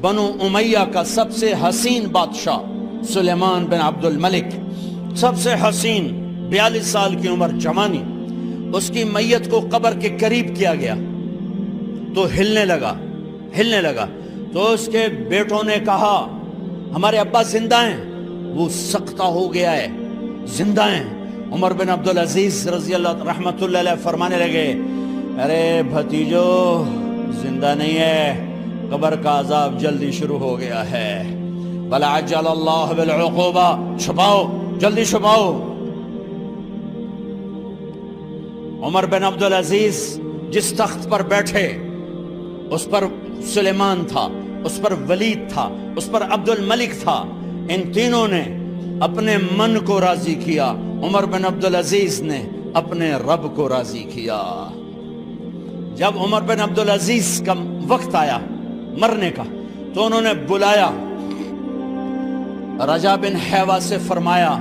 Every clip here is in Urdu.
بنو امیہ کا سب سے حسین بادشاہ سلیمان بن عبد الملک، سب سے حسین، 42 سال کی عمر، جوانی، اس کی میت کو قبر کے قریب کیا گیا تو ہلنے لگا تو اس کے بیٹوں نے کہا ہمارے ابا زندہ ہیں، وہ سکتہ ہو گیا ہے، زندہ ہیں۔ عمر بن عبدالعزیز رضی اللہ رحمت اللہ علیہ فرمانے لگے ارے بھتیجو زندہ نہیں ہے، قبر کا عذاب جلدی شروع ہو گیا ہے، بل عجل اللہ بالعقوبہ، چھپاؤ، جلدی چھپاؤ۔ عمر بن عبدالعزیز جس تخت پر بیٹھے اس پر سلیمان تھا، اس پر ولید تھا، اس پر عبد الملک تھا، ان تینوں نے اپنے من کو راضی کیا، عمر بن عبدالعزیز نے اپنے رب کو راضی کیا۔ جب عمر بن عبدالعزیز کا وقت آیا مرنے کا تو انہوں نے بلایا رجا بن حیوہ سے، فرمایا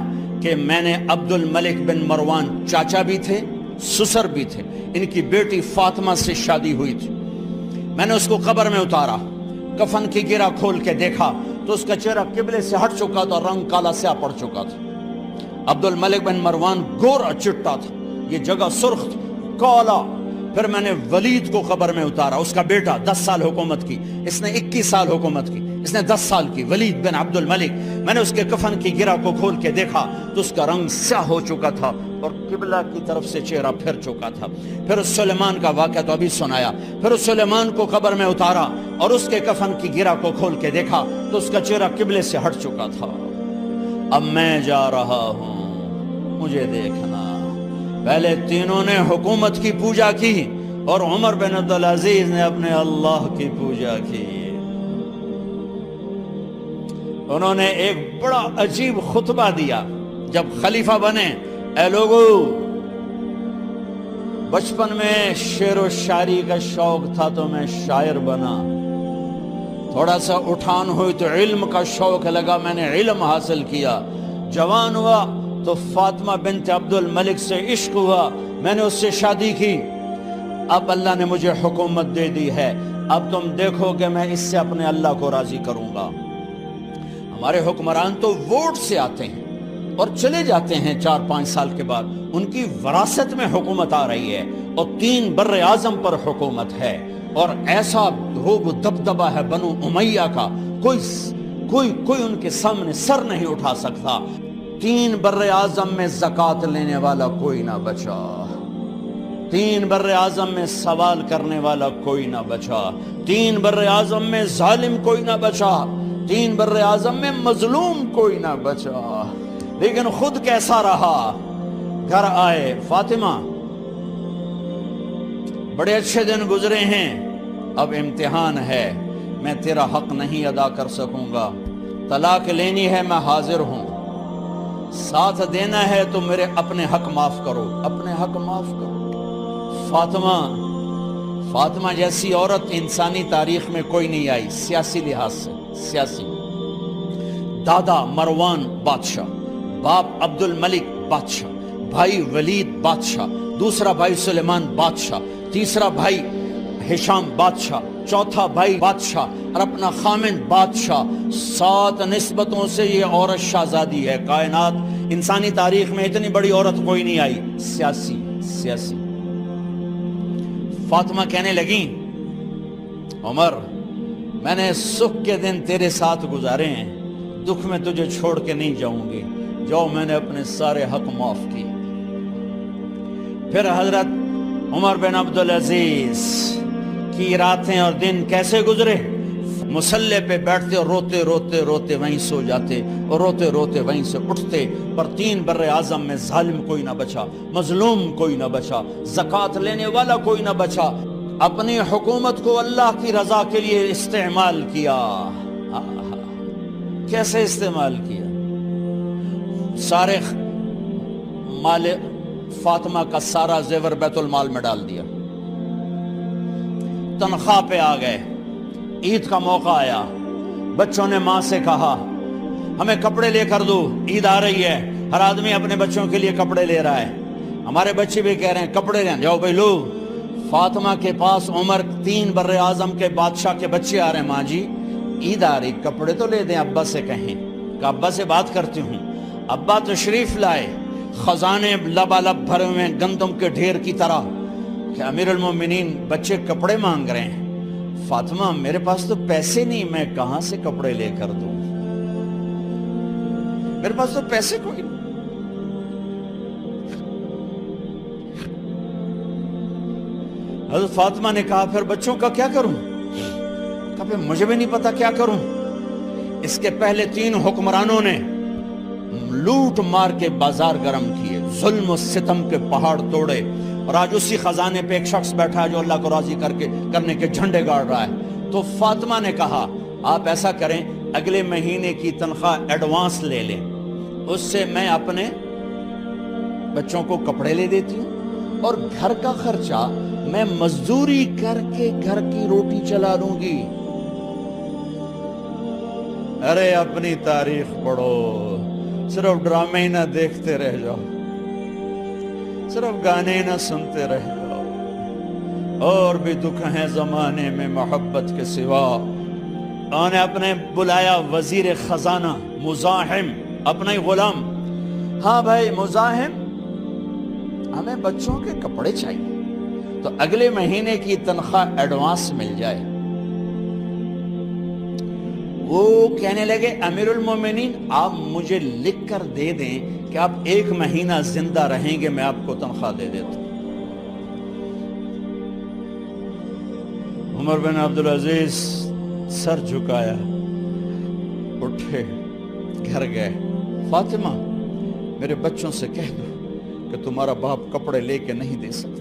کہ میں نے عبد الملک بن مروان چاچا بھی تھے، سسر بھی تھے، ان کی بیٹی فاطمہ سے شادی ہوئی تھی، میں نے اس کو قبر میں اتارا، کفن کی گرہ کھول کے دیکھا تو اس کا چہرہ قبلے سے ہٹ چکا تھا، رنگ کالا سیاہ پڑ چکا تھا۔ عبد الملک بن مروان گورا چٹا تھا، یہ جگہ سرخ تھی، کالا۔ پھر میں نے ولید کو قبر میں اتارا، اس کا بیٹا 10 سال حکومت کی، اس نے 21 سال حکومت کی، اس نے 10 سال کی، ولید بن عبد الملک۔ میں نے اس کے کفن کی گرہ کو کھول کے دیکھا تو اس کا رنگ سیاہ ہو چکا تھا اور قبلہ کی طرف سے چہرہ پھر چکا تھا۔ پھر اس سلیمان کا واقعہ تو ابھی سنایا، پھر اس سلیمان کو قبر میں اتارا اور اس کے کفن کی گرہ کو کھول کے دیکھا تو اس کا چہرہ قبلے سے ہٹ چکا تھا۔ اب میں جا رہا ہوں، مجھے دیکھنا۔ پہلے تینوں نے حکومت کی پوجا کی اور عمر بن عبدالعزیز نے اپنے اللہ کی پوجا کی۔ انہوں نے ایک بڑا عجیب خطبہ دیا جب خلیفہ بنے، اے لوگو، بچپن میں شعر و شاعری کا شوق تھا تو میں شاعر بنا، تھوڑا سا اٹھان ہوئی تو علم کا شوق لگا، میں نے علم حاصل کیا، جوان ہوا تو فاطمہ بنت عبد الملک سے عشق ہوا، میں نے اس سے شادی کی، اب اللہ نے مجھے حکومت دے دی ہے، اب تم دیکھو کہ میں اس سے اپنے اللہ کو راضی کروں گا۔ ہمارے حکمران تو ووٹ سے آتے ہیں اور چلے جاتے ہیں 4-5 سال کے بعد، ان کی وراثت میں حکومت آ رہی ہے اور 3 بر اعظم پر حکومت ہے، اور ایسا روب دبدبہ ہے بنو امیہ کا، کوئی ان کے سامنے سر نہیں اٹھا سکتا۔ 3 بر اعظم میں زکوٰۃ لینے والا کوئی نہ بچا، 3 بر اعظم میں سوال کرنے والا کوئی نہ بچا، 3 بر اعظم میں ظالم کوئی نہ بچا، 3 بر اعظم میں مظلوم کوئی نہ بچا۔ لیکن خود کیسا رہا؟ گھر آئے، فاطمہ بڑے اچھے دن گزرے ہیں، اب امتحان ہے، میں تیرا حق نہیں ادا کر سکوں گا، طلاق لینی ہے میں حاضر ہوں، ساتھ دینا ہے تو میرے اپنے حق معاف کرو، اپنے حق معاف کرو۔ فاطمہ جیسی عورت انسانی تاریخ میں کوئی نہیں آئی، سیاسی لحاظ سے، سیاسی، دادا مروان بادشاہ، باپ عبد الملک بادشاہ، بھائی ولید بادشاہ، دوسرا بھائی سلیمان بادشاہ، تیسرا بھائی ہشام بادشاہ، چوتھا بھائی بادشاہ اور اپنا خامند بادشاہ، 7 نسبتوں سے یہ عورت شہزادی ہے۔ کائنات انسانی تاریخ میں اتنی بڑی عورت کوئی نہیں آئی، سیاسی۔ فاطمہ کہنے لگیں عمر، میں نے سکھ کے دن تیرے ساتھ گزارے ہیں، دکھ میں تجھے چھوڑ کے نہیں جاؤں گی، جاؤ میں نے اپنے سارے حق معاف کیے۔ پھر حضرت عمر بن عبدالعزیز کی راتیں اور دن کیسے گزرے؟ مسلح پہ بیٹھتے اور روتے وہیں سو جاتے اور روتے وہیں سے اٹھتے، پر 3 بر اعظم میں ظالم کوئی نہ بچا، مظلوم کوئی نہ بچا، زکوٰۃ لینے والا کوئی نہ بچا، اپنی حکومت کو اللہ کی رضا کے لیے استعمال کیا۔ کیسے استعمال کیا؟ سارے مال فاطمہ کا سارا زیور بیت المال میں ڈال دیا، تنخواہ پہ آ گئے، عید کا موقع آیا، بچوں نے ماں سے کہا ہمیں کپڑے لے کر دو، عید آ رہی ہے، ہر آدمی اپنے بچوں کے لیے کپڑے لے رہا ہے، ہمارے بچے بھی کہہ رہے ہیں کپڑے لیں، جاؤ بھائی لو۔ فاطمہ کے پاس عمر 3 بر اعظم کے بادشاہ کے بچے آ رہے ہیں، ماں جی عید آ رہی, کپڑے تو لے دیں, ابا سے کہیں کہ ابا سے بات کرتی ہوں. ابا تشریف لائے, خزانے لبالب بھرے ہوئے گندم کے ڈھیر کی طرح, کہ امیر المومنین بچے کپڑے مانگ رہے ہیں. فاطمہ میرے پاس تو پیسے نہیں, میں کہاں سے کپڑے لے کر دوں, میرے پاس تو پیسے کوئی نہیں. حضرت فاطمہ نے کہا پھر بچوں کا کیا کروں؟ کہا پھر مجھے بھی نہیں پتا کیا کروں. اس کے پہلے 3 حکمرانوں نے لوٹ مار کے بازار گرم کیے, ظلم و ستم کے پہاڑ توڑے, اور آج اسی خزانے پہ ایک شخص بیٹھا ہے جو اللہ کو راضی کرنے کے جھنڈے گاڑ رہا ہے. تو فاطمہ نے کہا آپ ایسا کریں, اگلے مہینے کی تنخواہ ایڈوانس لے لیں, اس سے میں اپنے بچوں کو کپڑے لے دیتی ہوں, اور گھر کا خرچہ میں مزدوری کر کے گھر کی روٹی چلا لوں گی. ارے اپنی تاریخ پڑھو, صرف ڈرامے ہی نہ دیکھتے رہ جاؤ, صرف گانے نہ سنتے رہ جاؤ. اور بھی دکھ ہیں زمانے میں محبت کے سوا. انہوں نے اپنے بلایا وزیر خزانہ مزاحم, اپنا ہی غلام. ہاں بھائی مزاحم, ہمیں بچوں کے کپڑے چاہیے, تو اگلے مہینے کی تنخواہ ایڈوانس مل جائے. وہ کہنے لگے امیر المومنین آپ مجھے لکھ کر دے دیں کہ آپ 1 مہینہ زندہ رہیں گے, میں آپ کو تنخواہ دے دیتا ہوں. عمر بن عبدالعزیز سر جھکایا, اٹھے, گھر گئے. فاطمہ میرے بچوں سے کہہ دو کہ تمہارا باپ کپڑے لے کے نہیں دے سکتا.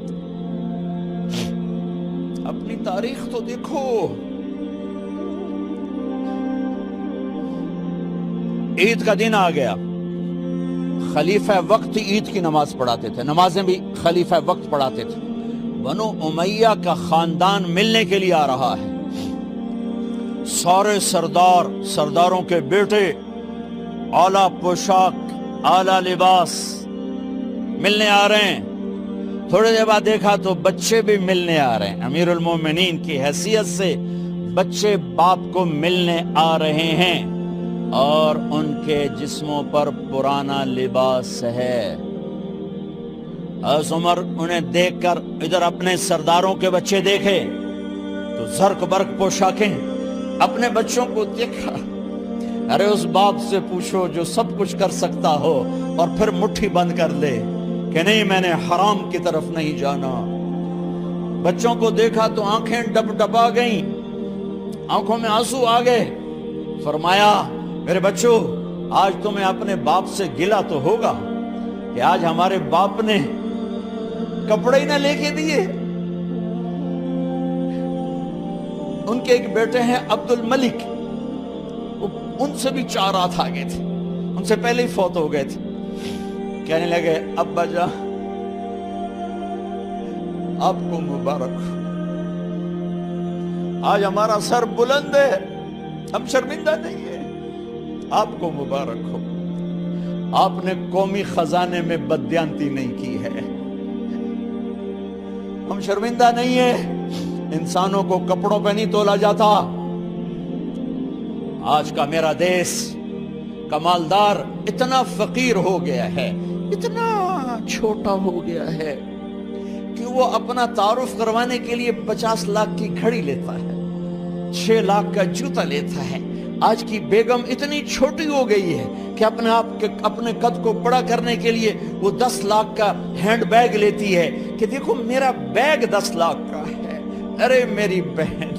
اپنی تاریخ تو دیکھو. عید کا دن آ گیا, خلیفہ وقت عید کی نماز پڑھاتے تھے, نمازیں بھی خلیفہ وقت پڑھاتے تھے. بنو امیہ کا خاندان ملنے کے لیے آ رہا ہے. سارے سرداروں کے بیٹے اعلیٰ پوشاک, اعلیٰ لباس ملنے آ رہے ہیں. تھوڑے دیر بعد دیکھا تو بچے بھی ملنے آ رہے ہیں. امیر المومنین کی حیثیت سے بچے باپ کو ملنے آ رہے ہیں, اور ان کے جسموں پر پرانا لباس ہے. حضرت عمر انہیں دیکھ کر ادھر اپنے سرداروں کے بچے دیکھے تو زرق برق پوشاکیں, اپنے بچوں کو دیکھا. ارے اس باپ سے پوچھو جو سب کچھ کر سکتا ہو اور پھر مٹھی بند کر لے کہ نہیں میں نے حرام کی طرف نہیں جانا. بچوں کو دیکھا تو آنکھیں ڈب ڈبا گئیں, آنکھوں میں آنسو آ گئے. فرمایا میرے بچوں آج تمہیں اپنے باپ سے گلہ تو ہوگا کہ آج ہمارے باپ نے کپڑے ہی نہ لے کے دیے. ان کے ایک بیٹے ہیں عبد الملک, ان سے بھی 4 رات آگے تھے, ان سے پہلے ہی فوت ہو گئے تھے. کہنے لگے ابا جان آپ کو مبارک ہو, آج ہمارا سر بلند ہے, ہم شرمندہ نہیں ہیں, آپ کو مبارک ہو. آپ نے قومی خزانے میں بددیانتی نہیں کی ہے, ہم شرمندہ نہیں ہیں. انسانوں کو کپڑوں پہ نہیں تولا جاتا. آج کا میرا دیس کا مالدار اتنا فقیر ہو گیا ہے, اتنا چھوٹا ہو گیا ہے کہ وہ اپنا تعارف کروانے کے لیے 50 لاکھ کی گھڑی لیتا ہے, 6 لاکھ کا جوتا لیتا ہے. آج کی بیگم اتنی چھوٹی ہو گئی ہے کہ اپنے قد کو بڑا کرنے کے لیے وہ 10 لاکھ کا ہینڈ بیگ لیتی ہے کہ دیکھو میرا بیگ 10 لاکھ کا ہے. ارے میری بہن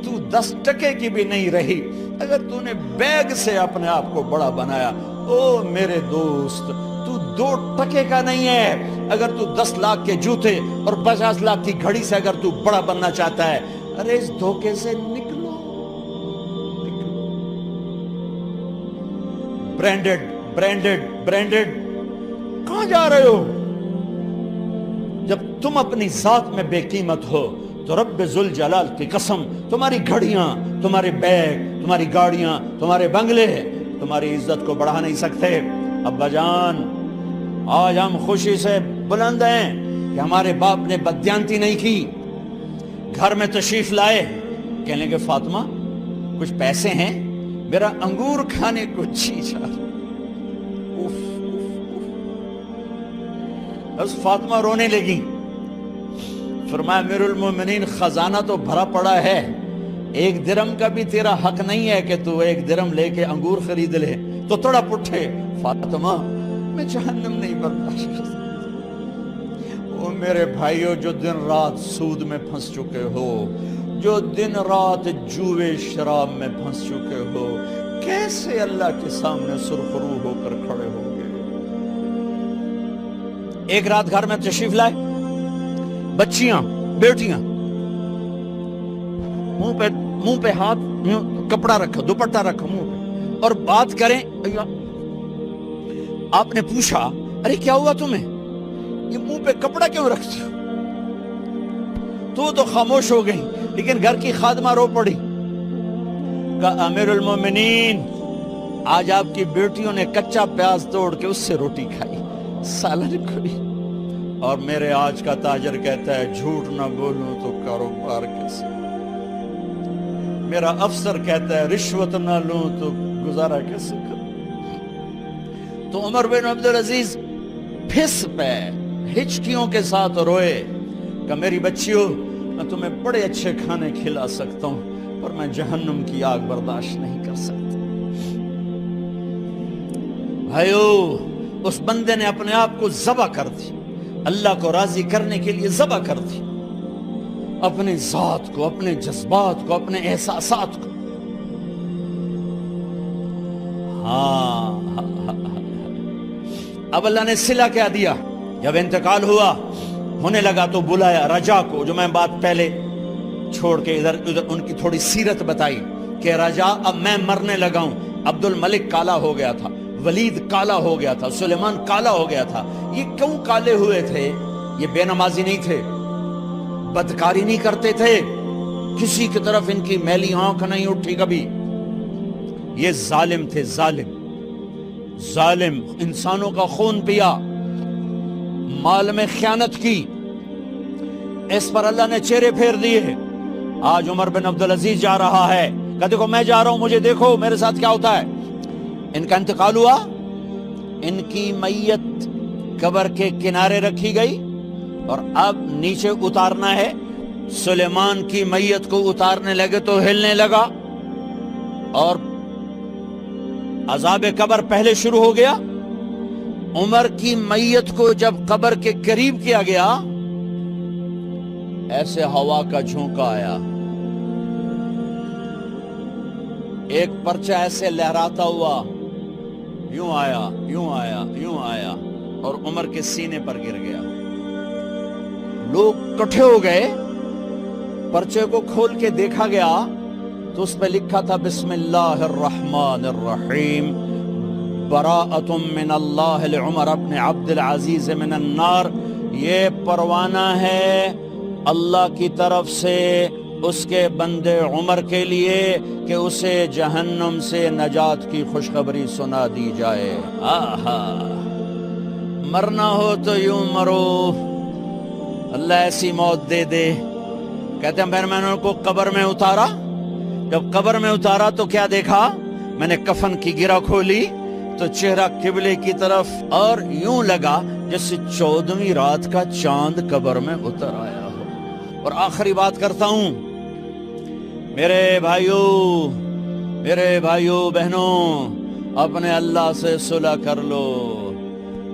تو 10 ٹکے کی بھی نہیں رہی اگر تو نے بیگ سے اپنے آپ کو بڑا بنایا. او میرے دوست تو 2 ٹکے کا نہیں ہے اگر تو 10 لاکھ کے جوتے اور 50 لاکھ کی گھڑی سے اگر تو بڑا بننا چاہتا ہے. ارے اس دھوکے سے نکلو. برینڈڈ کہاں جا رہے ہو؟ جب تم اپنی ذات میں بے قیمت ہو تو رب ذوالجلال کی قسم تمہاری گھڑیاں, تمہارے بیگ, تمہاری گاڑیاں, تمہارے بنگلے تمہاری عزت کو بڑھا نہیں سکتے. ابا جان آج ہم خوشی سے بلند ہیں کہ ہمارے باپ نے بددیانتی نہیں کی. گھر میں تشریف لائے, کہنے لگے فاطمہ کچھ پیسے ہیں، میرا انگور کھانے کو جی چاہ رہا۔ بس فاطمہ رونے لگی، فرمایا امیر المومنین خزانہ تو بھرا پڑا ہے، 1 درم کا بھی تیرا حق نہیں ہے کہ تو 1 درم لے کے انگور خرید لے۔ تو تھوڑا پٹھے، فاطمہ میں جہنم نہیں برداشت کر سکتا۔ وہ میرے بھائیوں جو دن رات سود میں پھنس چکے ہو، جو دن رات جوے شراب میں پھنس چکے ہو، کیسے اللہ کے سامنے سرخرو ہو کر کھڑے ہو گئے؟ ایک رات گھر میں تشریف لائے، بچیاں بیٹیاں، منہ پہ ہاتھ، کپڑا رکھا، دوپٹہ رکھا منہ پہ، اور بات کریں۔ آپ نے پوچھا ارے کیا ہوا تمہیں، یہ منہ پہ کپڑا کیوں رکھتی ہو؟ تو خاموش ہو گئی، لیکن گھر کی خادمہ رو پڑی، کہا امیر المومنین آج آپ کی بیٹیوں نے کچا پیاز توڑ کے اس سے روٹی کھائی، سالن کھائی، اور میرے آج کا تاجر کہتا ہے جھوٹ نہ بولوں تو کاروبار کیسے، میرا افسر کہتا ہے رشوت نہ لوں تو گزارا کیسے کروں۔ تو عمر بن عبدالعزیز پھس پہ ہچکیوں کے ساتھ روئے کہ میری بچیوں میں تمہیں بڑے اچھے کھانے کھلا سکتا ہوں، پر میں جہنم کی آگ برداشت نہیں کر سکتا۔ بھائیو، اس بندے نے اپنے آپ کو ذبح کر دی، اللہ کو راضی کرنے کے لیے ذبح کر دی، اپنے ذات کو، اپنے جذبات کو، اپنے احساسات کو۔ اب اللہ نے صلہ کیا دیا، جب انتقال ہونے لگا تو بلایا رجا کو، جو میں بات پہلے چھوڑ کے ادھر ان کی تھوڑی سیرت بتائی کہ رجا اب میں مرنے لگا ہوں۔ عبد الملک کالا ہو گیا تھا، ولید کالا ہو گیا تھا، سلیمان کالا ہو گیا تھا۔ یہ کیوں کالے ہوئے تھے؟ یہ بے نمازی نہیں تھے، بدکاری نہیں کرتے تھے، کسی کی طرف ان کی میلی آنکھ نہیں اٹھی کبھی۔ یہ ظالم تھے، ظالم انسانوں کا خون پیا، مال میں خیانت کی، اس پر اللہ نے چہرے پھیر دیے۔ آج عمر بن عبدالعزیز جا رہا ہے کہ دیکھو میں جا رہا ہوں، مجھے دیکھو میرے ساتھ کیا ہوتا ہے۔ ان کا انتقال ہوا، ان کی میت قبر کے کنارے رکھی گئی، اور اب نیچے اتارنا ہے۔ سلیمان کی میت کو اتارنے لگے تو ہلنے لگا، اور عذاب قبر پہلے شروع ہو گیا۔ عمر کی میت کو جب قبر کے قریب کیا گیا، ایسے ہوا کا جھونکا آیا، ایک پرچہ ایسے لہراتا ہوا یوں آیا، یوں آیا، یوں آیا، اور عمر کے سینے پر گر گیا۔ لوگ کٹھے ہو گئے، پرچے کو کھول کے دیکھا گیا تو اس پہ لکھا تھا بسم اللہ الرحمن الرحیم، براءۃ من اللہ لعمر بن عبد العزیز من النار۔ یہ پروانہ ہے اللہ کی طرف سے اس کے بندے عمر کے لیے کہ اسے جہنم سے نجات کی خوشخبری سنا دی جائے۔ آہا، مرنا ہو تو یوں مرو، اللہ ایسی موت دے دے۔ کہتے ہیں میں نے ان کو قبر میں اتارا، جب قبر میں اتارا تو کیا دیکھا؟ میں نے کفن کی گرہ کھولی تو چہرہ قبلے کی طرف، اور یوں لگا جیسے 14ویں رات کا چاند قبر میں اتر آیا ہو۔ اور آخری بات کرتا ہوں، میرے بھائیوں بہنوں، اپنے اللہ سے صلح کر لو،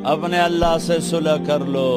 اپنے اللہ سے صلح کر لو۔